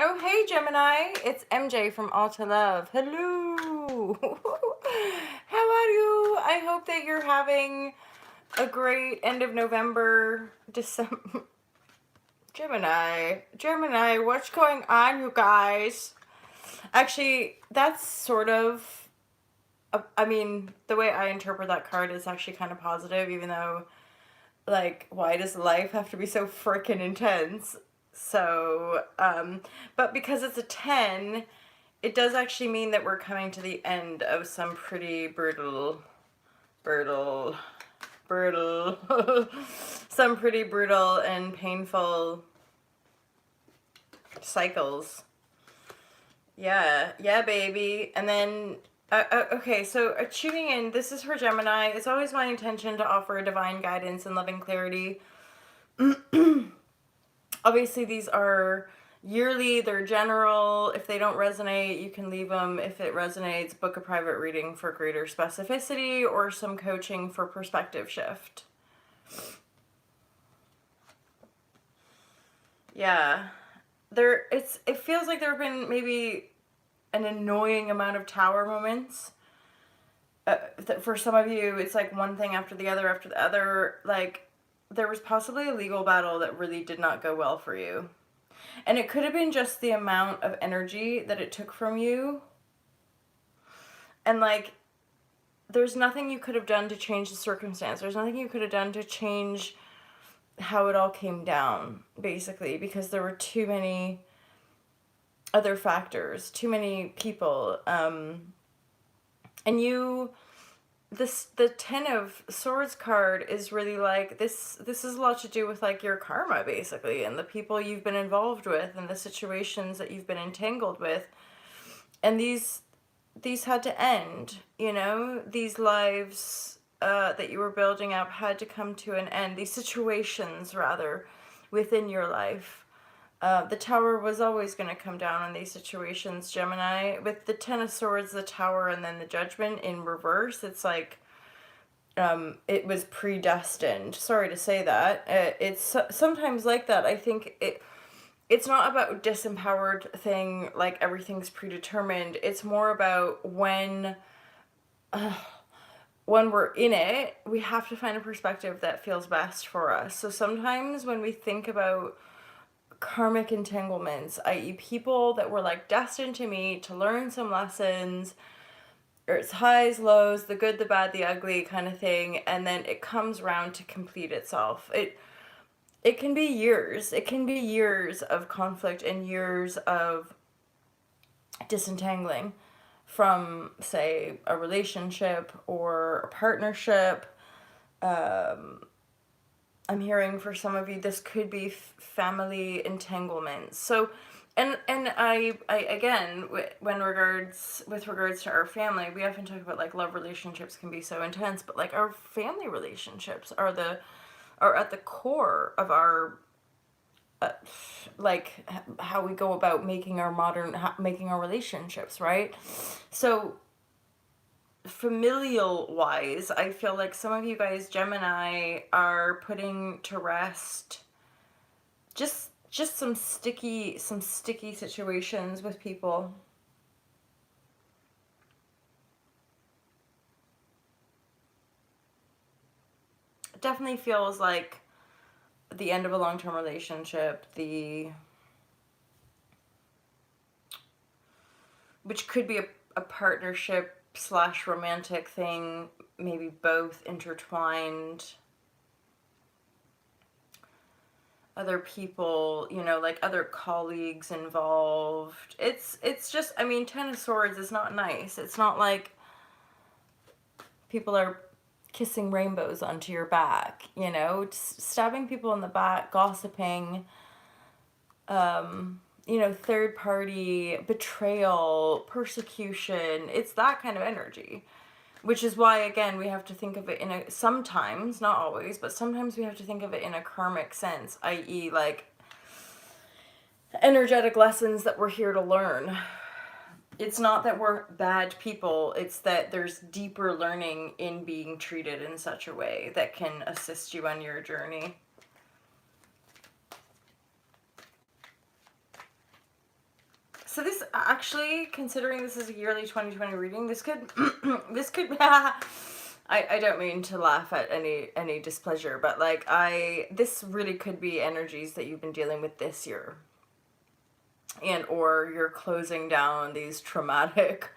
Oh, hey, Gemini. It's MJ from All to Love. Hello. How are you? I hope that you're having a great end of November, December. Gemini, what's going on, you guys? Actually, that's sort of, I mean, the way I interpret that card is actually kind of positive, even though, like, why does life have to be so freaking intense? So, but because it's a 10, it does actually mean that we're coming to the end of some pretty brutal, some pretty brutal and painful cycles. Yeah, baby. And then, okay, so tuning in, this is for Gemini. It's always my intention to offer divine guidance and loving clarity. Obviously, these are yearly, they're general. If they don't resonate, you can leave them. If it resonates, book a private reading for greater specificity or some coaching for perspective shift. Yeah. It feels like there have been maybe an annoying amount of tower moments. For some of you, it's like one thing after the other. Like, there was possibly a legal battle that really did not go well for you. And it could have been just the amount of energy that it took from you. And, like, there's nothing you could have done to change the circumstance. There's nothing you could have done to change how it all came down, basically, because there were too many other factors, too many people. And the 10 of Swords card is really like, this is a lot to do with, like, your karma, basically, and the people you've been involved with and the situations that you've been entangled with. And these had to end, you know? These lives that you were building up had to come to an end. These situations, rather, within your life. The tower was always going to come down on these situations, Gemini. With the 10 of Swords, the tower, and then the Judgment in reverse, it's like it was predestined. Sorry to say that. It's sometimes like that. I think it's not about a disempowered thing, like everything's predetermined. It's more about when we're in it, we have to find a perspective that feels best for us. So sometimes when we think about karmic entanglements, i.e. people that were like destined to meet, to learn some lessons, or it's highs, lows, the good, the bad, the ugly kind of thing, and then it comes around to complete itself. It can be years. It can be years of conflict and years of disentangling from, say, a relationship or a partnership. I'm hearing for some of you this could be family entanglements. So, and I again, with regards to our family, we often talk about, like, love relationships can be so intense, but, like, our family relationships are at the core of our like how we go about making our relationships, right? So familial wise, I feel like some of you guys, Gemini, are putting to rest just some sticky situations with people. It definitely feels like the end of a long-term relationship, which could be a partnership / romantic thing, maybe both intertwined. Other people, you know, like other colleagues involved. It's just, I mean, 10 of Swords is not nice. It's not like people are kissing rainbows onto your back, you know? It's stabbing people in the back, gossiping, you know, third party, betrayal, persecution. It's that kind of energy. Which is why, again, we have to think of it sometimes, not always, but sometimes we have to think of it in a karmic sense, i.e. like energetic lessons that we're here to learn. It's not that we're bad people, it's that there's deeper learning in being treated in such a way that can assist you on your journey. So this actually, considering this is a yearly 2020 reading, this could, this could, I don't mean to laugh at any displeasure, but like this really could be energies that you've been dealing with this year. And or you're closing down these traumatic,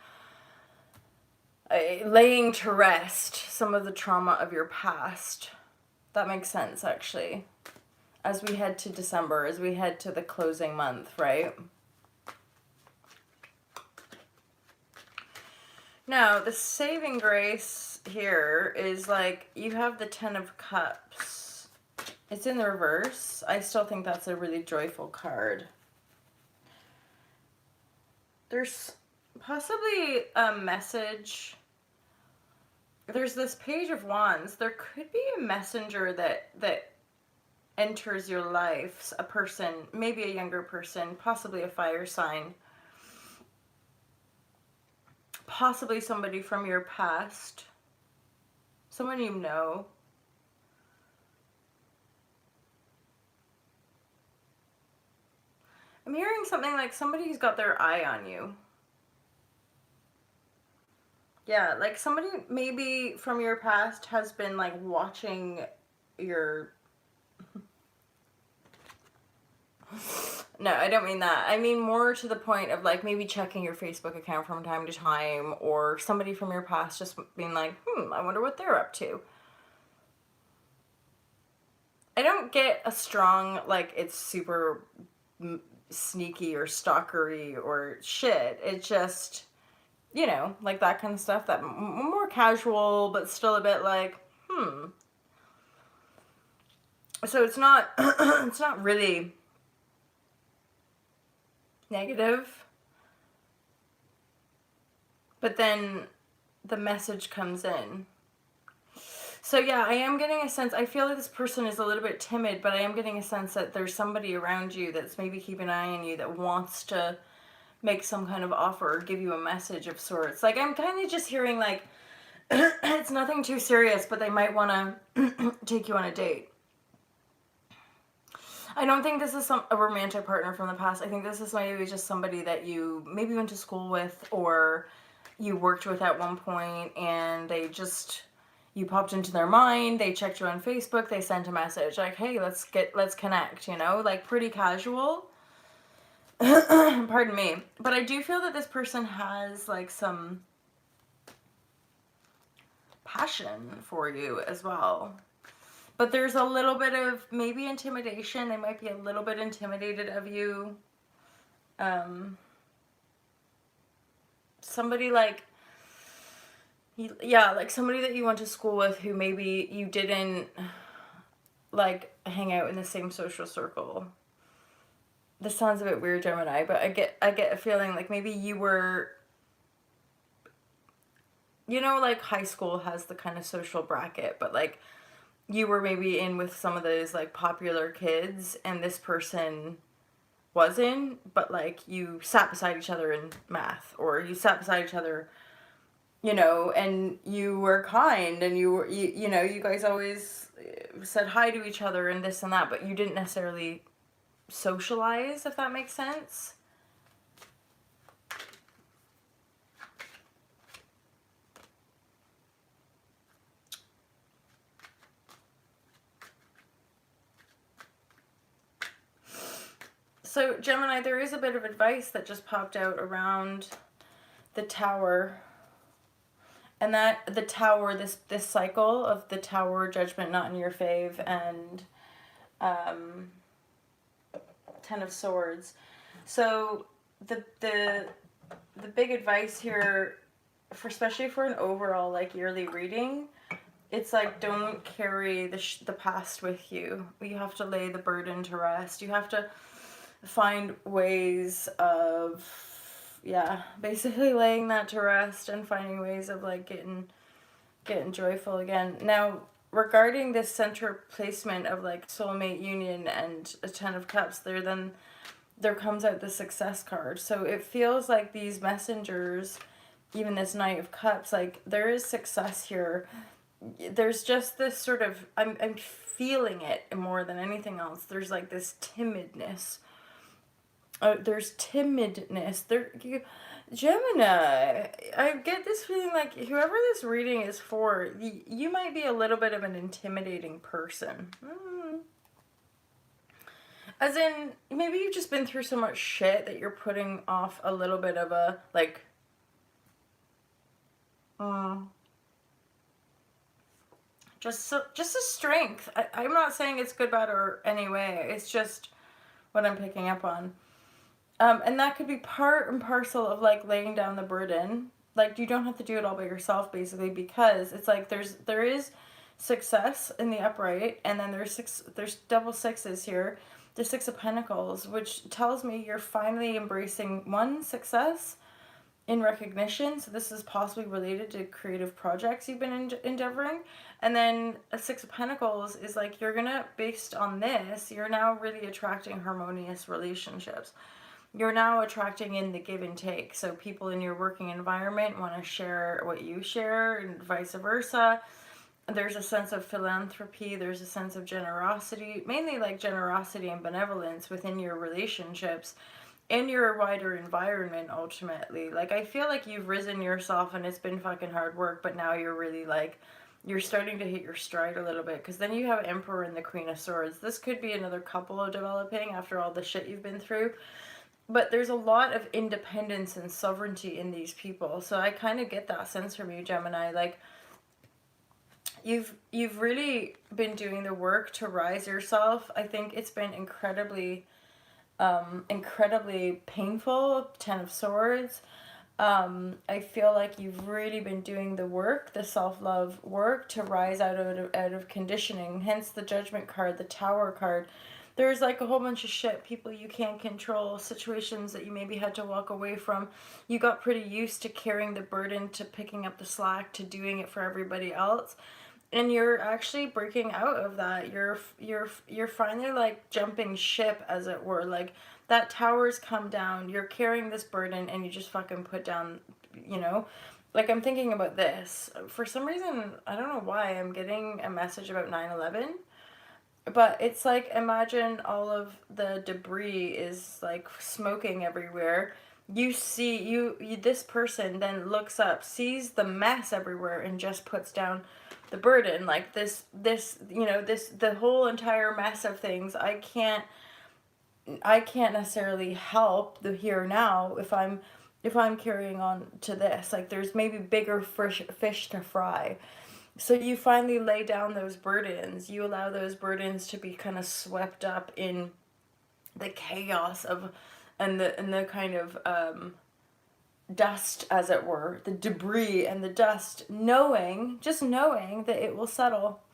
laying to rest some of the trauma of your past. That makes sense, actually. As we head to December, as we head to the closing month, right? Now, the saving grace here is like, you have the Ten of Cups. It's in the reverse. I still think that's a really joyful card. There's possibly a message. There's this Page of Wands. There could be a messenger that enters your life, a person, maybe a younger person, possibly a fire sign. Possibly somebody from your past, someone you know. I'm hearing something like somebody who's got their eye on you. Yeah, like somebody maybe from your past has been like watching your... No, I don't mean that. I mean more to the point of like maybe checking your Facebook account from time to time, or somebody from your past just being like, I wonder what they're up to. I don't get a strong, like, it's super sneaky or stalkery or shit. It's just, you know, like that kind of stuff, that more casual, but still a bit like, So it's not, it's not really negative. But then the message comes in. So yeah, I am getting a sense, I feel like this person is a little bit timid, but I am getting a sense that there's somebody around you that's maybe keeping an eye on you that wants to make some kind of offer or give you a message of sorts. Like, I'm kind of just hearing like, it's nothing too serious, but they might want to take you on a date. I don't think this is a romantic partner from the past. I think this is maybe just somebody that you maybe went to school with or you worked with at one point, and they just... you popped into their mind, they checked you on Facebook, they sent a message like, hey, let's connect, you know, like pretty casual. Pardon me. But I do feel that this person has like some passion for you as well. But there's a little bit of maybe intimidation. They might be a little bit intimidated of you. Somebody like... yeah, like somebody that you went to school with who maybe you didn't like hang out in the same social circle. This sounds a bit weird, Gemini, but I get a feeling like maybe you were, you know, like high school has the kind of social bracket, but like you were maybe in with some of those like popular kids, and this person wasn't, but like you sat beside each other in math, or you sat beside each other, you know, and you were kind, and you know, you guys always said hi to each other and this and that, but you didn't necessarily socialize, if that makes sense. So Gemini, there is a bit of advice that just popped out around the Tower. And that the Tower, this cycle of the Tower, Judgment not in your fave, and Ten of Swords. So the big advice here, for especially for an overall like yearly reading, it's like, don't carry the past with you. You have to lay the burden to rest. You have to find ways of, yeah, basically laying that to rest and finding ways of like getting joyful again. Now, regarding this center placement of like soulmate union and a Ten of Cups, there comes out the Success card. So it feels like these messengers, even this Knight of Cups, like there is success here. There's just this sort of, I'm feeling it more than anything else. There's like this timidness There's timidness. Gemini, I get this feeling like whoever this reading is for, you might be a little bit of an intimidating person. As in, maybe you've just been through so much shit that you're putting off a little bit of a, like, just a strength. I'm not saying it's good, bad, or any way. It's just what I'm picking up on. And that could be part and parcel of like laying down the burden. Like you don't have to do it all by yourself, basically, because it's like there is success in the upright, and then there's double sixes here, the Six of Pentacles, which tells me you're finally embracing one success in recognition. So this is possibly related to creative projects you've been endeavoring. And then a Six of Pentacles is like you're gonna, based on this, you're now really attracting harmonious relationships. You're now attracting in the give and take. So people in your working environment want to share what you share, and vice versa. There's a sense of philanthropy. There's a sense of generosity, mainly like generosity and benevolence within your relationships and your wider environment, ultimately. Like, I feel like you've risen yourself and it's been fucking hard work, but now you're really like, you're starting to hit your stride a little bit, because then you have Emperor and the Queen of Swords. This could be another couple of developing after all the shit you've been through. But there's a lot of independence and sovereignty in these people. So I kind of get that sense from you, Gemini. Like, you've really been doing the work to rise yourself. I think it's been incredibly painful. Ten of Swords. I feel like you've really been doing the work, the self-love work, to rise out of conditioning. Hence the Judgment card, the Tower card. There's like a whole bunch of shit, people you can't control, situations that you maybe had to walk away from. You got pretty used to carrying the burden, to picking up the slack, to doing it for everybody else. And you're actually breaking out of that. You're finally like jumping ship, as it were. Like, that tower's come down, you're carrying this burden, and you just fucking put down, you know? Like, I'm thinking about this. For some reason, I don't know why, I'm getting a message about 9/11. But it's like, imagine all of the debris is like smoking everywhere. You see, this person then looks up, sees the mess everywhere, and just puts down the burden. Like, this, the whole entire mess of things. I can't necessarily help the here now if I'm carrying on to this. Like, there's maybe bigger fish to fry. So you finally lay down those burdens. You allow those burdens to be kind of swept up in the chaos of, and the kind of dust, as it were, the debris and the dust, just knowing that it will settle.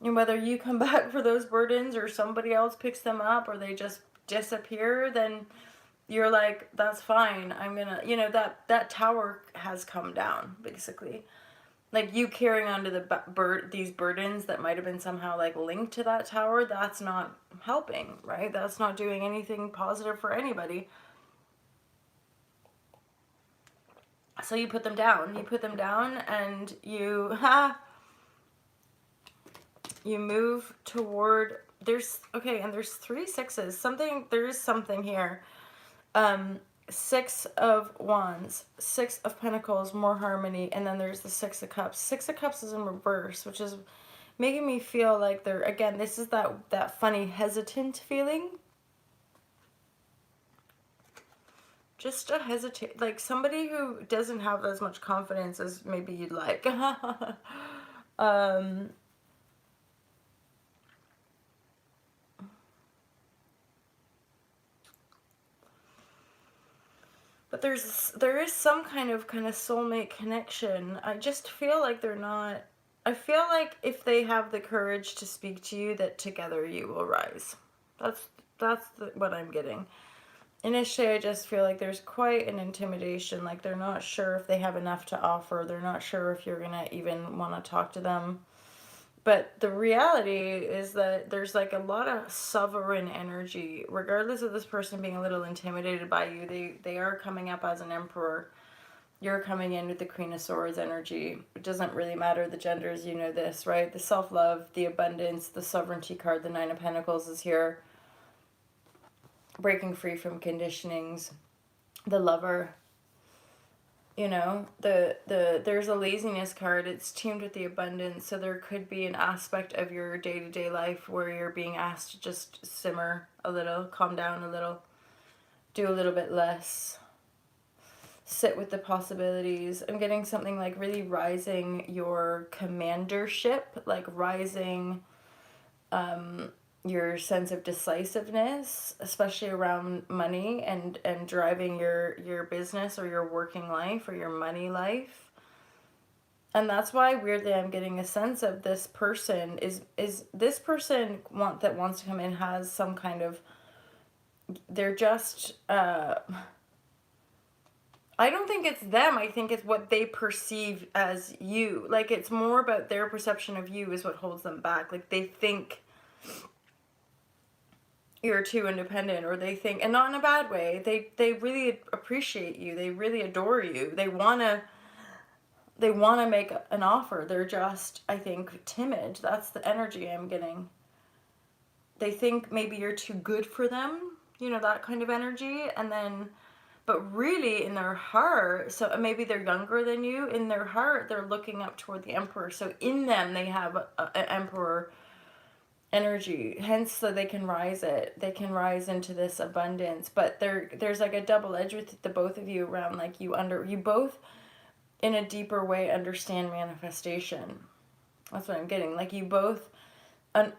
And whether you come back for those burdens or somebody else picks them up or they just disappear, then you're like, that's fine. I'm gonna, that tower has come down, basically. Like, you carrying on to these burdens that might have been somehow like linked to that tower, that's not helping, right? That's not doing anything positive for anybody. So you put them down. And you move toward, there's 3 sixes. There is something here. 6 of Wands, 6 of Pentacles, more harmony, and then there's the 6 of Cups. 6 of Cups is in reverse, which is making me feel like this is that funny hesitant feeling. Just a hesitate, like somebody who doesn't have as much confidence as maybe you'd like. But there is some kind of soulmate connection. I just feel like they're not. I feel like if they have the courage to speak to you, that together you will rise. That's what I'm getting. Initially, I just feel like there's quite an intimidation. Like, they're not sure if they have enough to offer. They're not sure if you're gonna even want to talk to them. But the reality is that there's like a lot of sovereign energy, regardless of this person being a little intimidated by you. They are coming up as an emperor. You're coming in with the Queen of Swords energy. It doesn't really matter the genders, you know this, right? The self-love, the abundance, the sovereignty card, the 9 of Pentacles is here. breaking free from conditionings, the lover. You know, there's a laziness card. It's teamed with the abundance, so there could be an aspect of your day-to-day life where you're being asked to just simmer a little, calm down a little, do a little bit less, sit with the possibilities. I'm getting something like really rising your commandership, like rising your sense of decisiveness, especially around money and driving your business or your working life or your money life. And that's why weirdly I'm getting a sense of this person is this person that wants to come in has some kind of, they're just I don't think it's them. I think it's what they perceive as you. Like, it's more about their perception of you is what holds them back. Like, they think you're too independent, or they think, and not in a bad way, they really appreciate you. They really adore you. They want to make an offer. They're just, I think, timid. That's the energy I'm getting. They think maybe you're too good for them, you know, that kind of energy. And then, but really in their heart, so maybe they're younger than you, in their heart they're looking up toward the emperor, so in them they have an emperor energy, hence so they can rise into this abundance. But there's like a double edge with the both of you around, like you both in a deeper way understand manifestation. That's what I'm getting, like you both,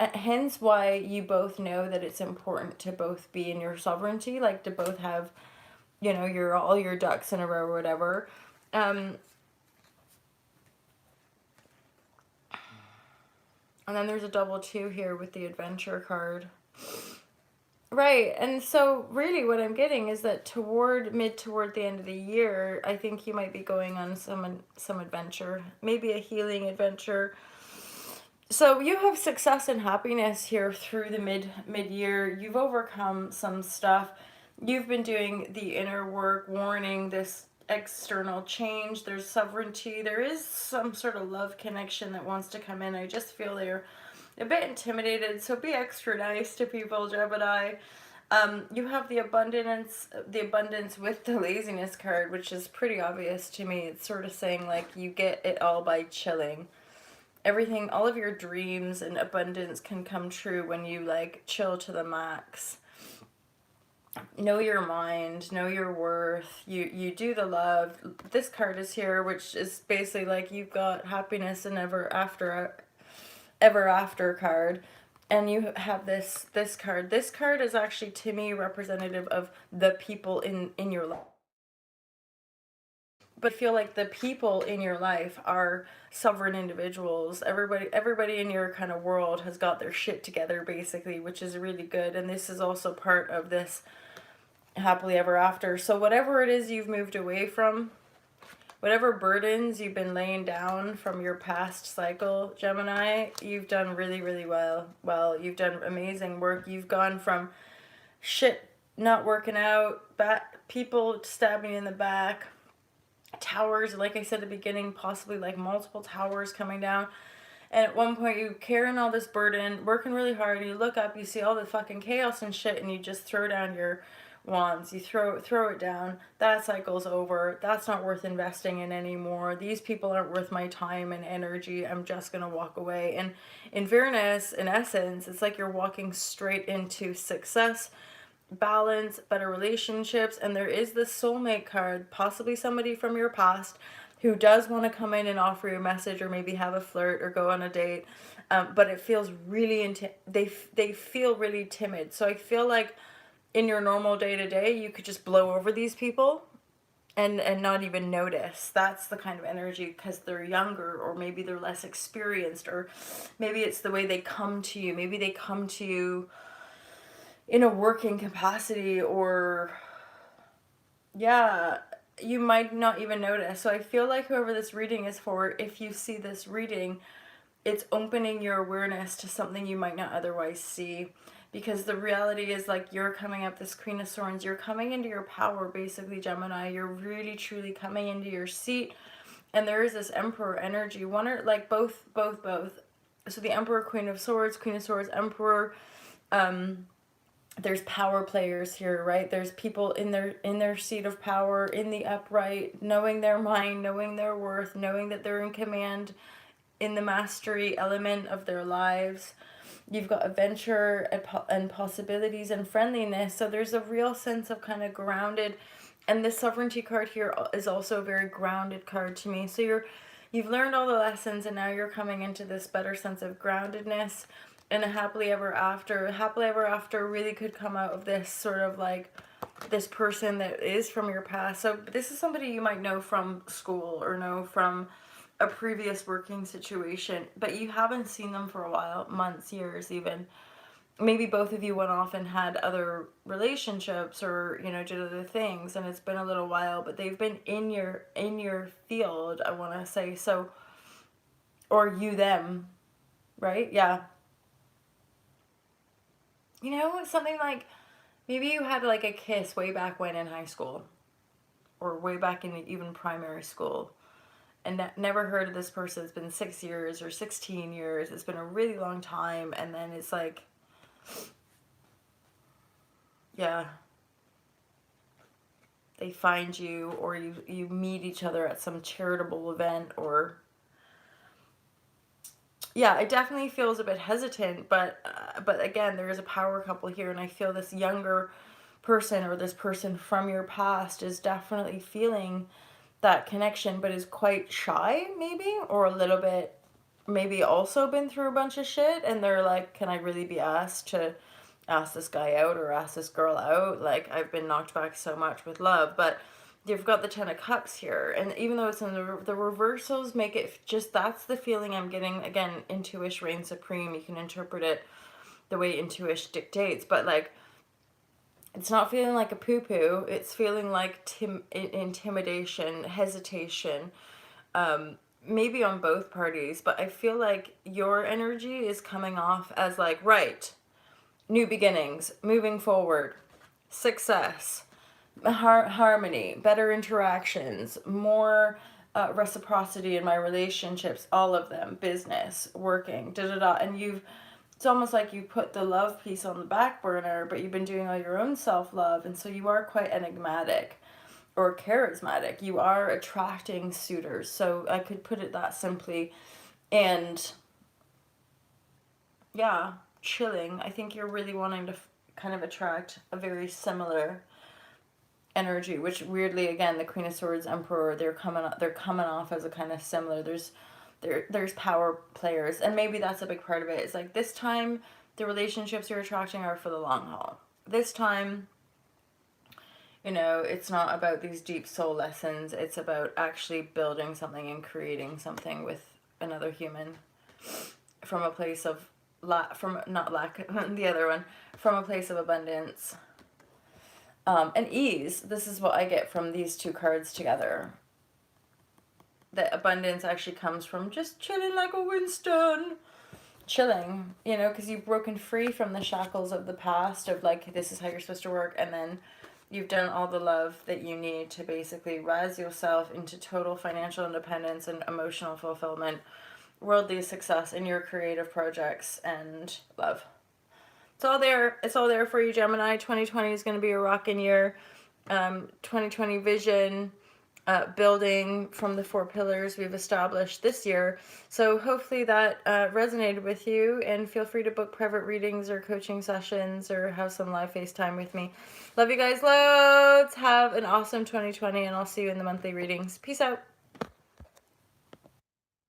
hence why you both know that it's important to both be in your sovereignty, like to both have, you know, all your ducks in a row or whatever. And then there's a double two here with the adventure card. Right, and so really what I'm getting is that toward the end of the year, I think you might be going on some adventure, maybe a healing adventure. So you have success and happiness here through the mid year. You've overcome some stuff. You've been doing the inner work, warning this external change. There's sovereignty. There is some sort of love connection that wants to come in. I just feel they're a bit intimidated, so be extra nice to people, Gemini. You have the abundance with the laziness card, which is pretty obvious to me. It's sort of saying like you get it all by chilling. Everything, all of your dreams and abundance can come true when you like chill to the max. Know your mind, know your worth. You do the love. This card is here, which is basically like you've got happiness and ever after card. And you have this card. This card is actually to me representative of the people in your life. But I feel like the people in your life are sovereign individuals. Everybody in your kind of world has got their shit together basically, which is really good. And this is also part of this happily ever after. So whatever it is you've moved away from, whatever burdens you've been laying down from your past cycle, Gemini, you've done really, really well. You've done amazing work. You've gone from shit not working out, people stabbing you in the back, towers, like I said at the beginning, possibly like multiple towers coming down. And at one point you carrying all this burden, working really hard, and you look up, you see all the fucking chaos and shit, and you just throw down your wands, you throw it down. That cycle's over. That's not worth investing in anymore. These people aren't worth my time and energy. I'm just gonna walk away. And in fairness, in essence, it's like you're walking straight into success, balance, better relationships. And there is this soulmate card, possibly somebody from your past who does want to come in and offer you a message, or maybe have a flirt or go on a date, but it feels really they feel really timid. So I feel like in your normal day-to-day you could just blow over these people and not even notice. That's the kind of energy, because they're younger, or maybe they're less experienced, or maybe it's the way they come to you. Maybe they come to you in a working capacity, or yeah, you might not even notice. So I feel like whoever this reading is for, if you see this reading, it's opening your awareness to something you might not otherwise see. Because the reality is, like, you're coming up, this Queen of Swords, you're coming into your power, basically, Gemini. You're really, truly coming into your seat. And there is this Emperor energy. One or, like, both. So the Emperor, Queen of Swords, Emperor. there's power players here, right? There's people in their seat of power, in the upright, knowing their mind, knowing their worth, knowing that they're in command, in the mastery element of their lives. You've got adventure and possibilities and friendliness. So there's a real sense of kind of grounded, and this sovereignty card here is also a very grounded card to me. So you've learned all the lessons, and now you're coming into this better sense of groundedness and a happily ever after. Happily ever after really could come out of this sort of like this person that is from your past. So this is somebody you might know from school or know from a previous working situation, but you haven't seen them for a while, months, years even. Maybe both of you went off and had other relationships or, you know, did other things, and it's been a little while, but they've been in your field, I want to say. So, or you them, right? Yeah. You know, something like maybe you had like a kiss way back when in high school or way back in even primary school, and never heard of this person. It's been 6 years or 16 years. It's been a really long time. And then it's like, yeah, they find you, or you meet each other at some charitable event, or yeah, it definitely feels a bit hesitant, but again, there is a power couple here, and I feel this younger person or this person from your past is definitely feeling that connection, but is quite shy, maybe, or a little bit, maybe also been through a bunch of shit, and they're like, can I really be asked to ask this guy out or ask this girl out? Like, I've been knocked back so much with love. But you've got the Ten of Cups here, and even though it's in the reversals make it just, that's the feeling I'm getting. Again, intuition reigns supreme. You can interpret it the way intuition dictates, but like, it's not feeling like a poo-poo. It's feeling like intimidation, hesitation, maybe on both parties. But I feel like your energy is coming off as like, right, new beginnings, moving forward, success, harmony, better interactions, more reciprocity in my relationships, all of them, business, working, da da da. And it's almost like you put the love piece on the back burner, but you've been doing all your own self-love, and so you are quite enigmatic or charismatic. You are attracting suitors, so I could put it that simply. And yeah, chilling. I think you're really wanting to kind of attract a very similar energy, which weirdly, again, the Queen of Swords, Emperor, they're coming off as a kind of similar. There's power players, and maybe that's a big part of it. It's like this time the relationships you're attracting are for the long haul. This time, you know, it's not about these deep soul lessons. It's about actually building something and creating something with another human from a place of from not lack, the other one, from a place of abundance and ease. This is what I get from these two cards together. That abundance actually comes from just chilling like a Winston. Chilling, you know, because you've broken free from the shackles of the past of like, this is how you're supposed to work, and then you've done all the love that you need to basically rise yourself into total financial independence and emotional fulfillment, worldly success in your creative projects, and love. It's all there. It's all there for you, Gemini. 2020 is going to be a rocking year. 2020 vision, building from the 4 pillars we've established this year. So hopefully that resonated with you, and feel free to book private readings or coaching sessions or have some live FaceTime with me. Love you guys loads. Have an awesome 2020, and I'll see you in the monthly readings. Peace out.